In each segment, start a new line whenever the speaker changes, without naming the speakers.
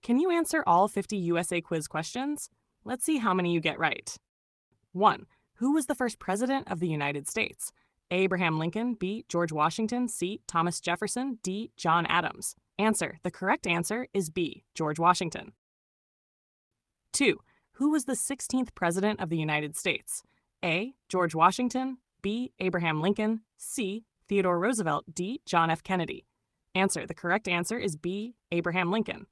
Can you answer all 50 USA quiz questions? Let's see how many you get right. 1. Who was the first president of the United States? A. Abraham Lincoln, B. George Washington, C. Thomas Jefferson, D. John Adams. Answer. The correct answer is B. George Washington. 2. Who was the 16th president of the United States? A. George Washington, B. Abraham Lincoln, C. Theodore Roosevelt, D. John F. Kennedy. Answer. The correct answer is B. Abraham Lincoln.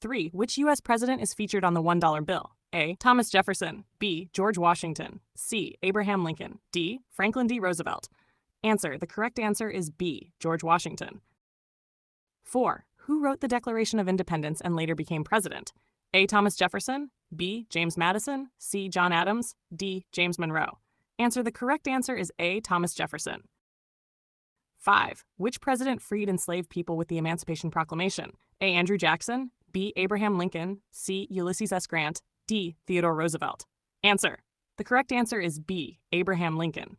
3. Which U.S. president is featured on the $1 bill? A. Thomas Jefferson, B. George Washington, C. Abraham Lincoln, D. Franklin D. Roosevelt. Answer. The correct answer is B. George Washington. 4. Who wrote the Declaration of Independence and later became president? A. Thomas Jefferson, B. James Madison, C. John Adams, D. James Monroe. Answer. The correct answer is A. Thomas Jefferson. 5. Which president freed enslaved people with the Emancipation Proclamation? A. Andrew Jackson, B. Abraham Lincoln, C. Ulysses S. Grant, D. Theodore Roosevelt. Answer. The correct answer is B. Abraham Lincoln.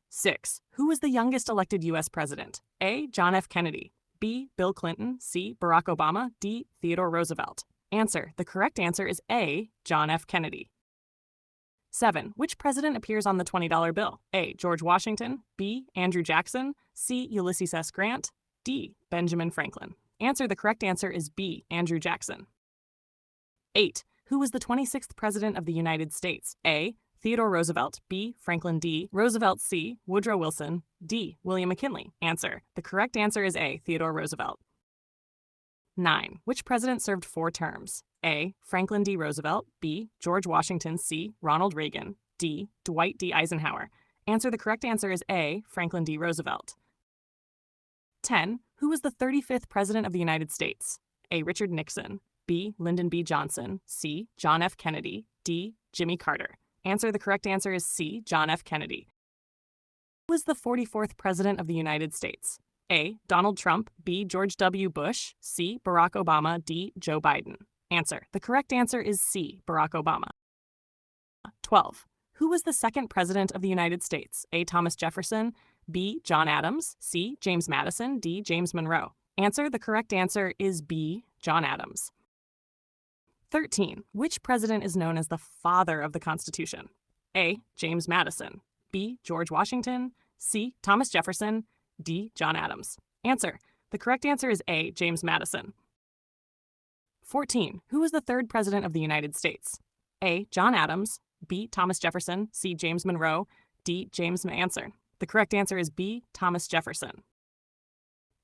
6. Who was the youngest elected U.S. president? A. John F. Kennedy, B. Bill Clinton, C. Barack Obama, D. Theodore Roosevelt. Answer. The correct answer is A. John F. Kennedy. 7. Which president appears on the $20 bill? A. George Washington, B. Andrew Jackson, C. Ulysses S. Grant, D. Benjamin Franklin. Answer. The correct answer is B. Andrew Jackson. 8. Who was the 26th president of the United States? A. Theodore Roosevelt, B. Franklin D. Roosevelt, C. Woodrow Wilson, D. William McKinley. Answer. The correct answer is A. Theodore Roosevelt. 9. Which president served 4 terms? A. Franklin D. Roosevelt, B. George Washington, C. Ronald Reagan, D. Dwight D. Eisenhower. Answer. The correct answer is A. Franklin D. Roosevelt. 10. Who was the 35th president of the United States? A. Richard Nixon, B. Lyndon B. Johnson, C. John F. Kennedy, D. Jimmy Carter. Answer. The correct answer is C. John F. Kennedy. Who was the 44th president of the United States? A. Donald Trump, B. George W. Bush, C. Barack Obama, D. Joe Biden. Answer. The correct answer is C. Barack Obama. 12. Who was the second president of the United States? A. Thomas Jefferson, B. John Adams, C. James Madison, D. James Monroe. Answer. The correct answer is B. John Adams. 13. Which president is known as the father of the Constitution? A. James Madison, B. George Washington, C. Thomas Jefferson, D. John Adams. Answer. The correct answer is A. James Madison. 14. Who was the third president of the United States? A. John Adams, B. Thomas Jefferson, C. James Monroe, D. Answer. The correct answer is B. Thomas Jefferson.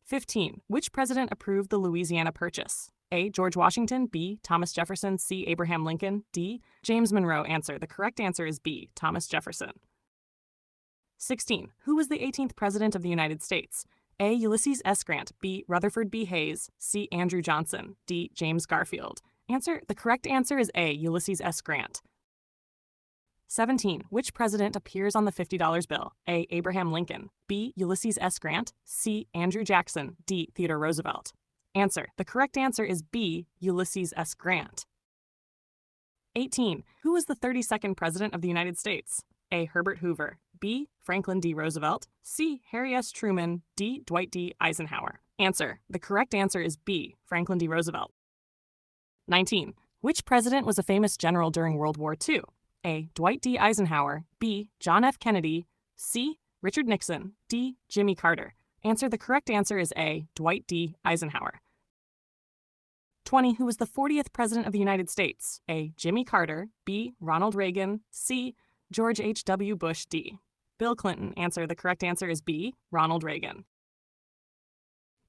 15. Which president approved the Louisiana Purchase? A. George Washington, B. Thomas Jefferson, C. Abraham Lincoln, D. James Monroe. Answer. The correct answer is B. Thomas Jefferson. 16. Who was the 18th president of the United States? A. Ulysses S. Grant, B. Rutherford B. Hayes, C. Andrew Johnson, D. James Garfield. Answer. The correct answer is A. Ulysses S. Grant. 17. Which president appears on the $50 bill? A. Abraham Lincoln, B. Ulysses S. Grant, C. Andrew Jackson, D. Theodore Roosevelt. Answer. The correct answer is B. Ulysses S. Grant. 18. Who was the 32nd president of the United States? A. Herbert Hoover, B. Franklin D. Roosevelt, C. Harry S. Truman, D. Dwight D. Eisenhower. Answer. The correct answer is B. Franklin D. Roosevelt. 19. Which president was a famous general during World War II? A. Dwight D. Eisenhower, B. John F. Kennedy, C. Richard Nixon, D. Jimmy Carter. Answer. The correct answer is A. Dwight D. Eisenhower. 20. Who was the 40th president of the United States? A. Jimmy Carter, B. Ronald Reagan, C. George H.W. Bush, D. Bill Clinton. Answer. The correct answer is B. Ronald Reagan.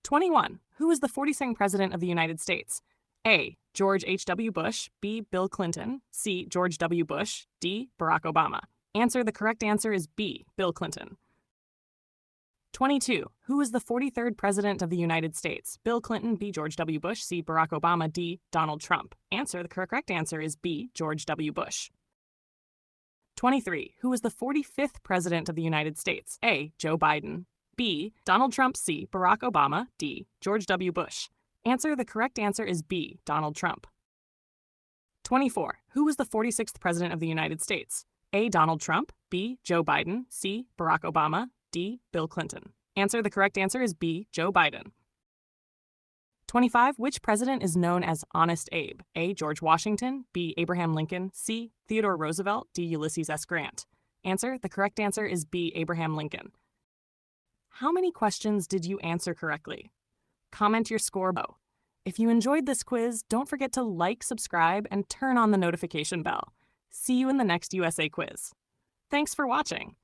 21. Who was the 42nd president of the United States? A. George H.W. Bush, B. Bill Clinton, C. George W. Bush, D. Barack Obama. Answer. The correct answer is B. Bill Clinton. 22. Who was the 43rd president of the United States? Bill Clinton, B. George W. Bush, C. Barack Obama, D. Donald Trump. Answer. The correct answer is B. George W. Bush. 23. Who was the 45th president of the United States? A. Joe Biden, B. Donald Trump, C. Barack Obama, D. George W. Bush. Answer. The correct answer is B. Donald Trump. 24. Who was the 46th president of the United States? A. Donald Trump, B. Joe Biden, C. Barack Obama, D. Bill Clinton. Answer. The correct answer is B. Joe Biden. 25. Which president is known as Honest Abe? A. George Washington, B. Abraham Lincoln, C. Theodore Roosevelt, D. Ulysses S. Grant. Answer: the correct answer is B. Abraham Lincoln. How many questions did you answer correctly? Comment your score below. If you enjoyed this quiz, don't forget to like, subscribe, and turn on the notification bell. See you in the next USA quiz. Thanks for watching.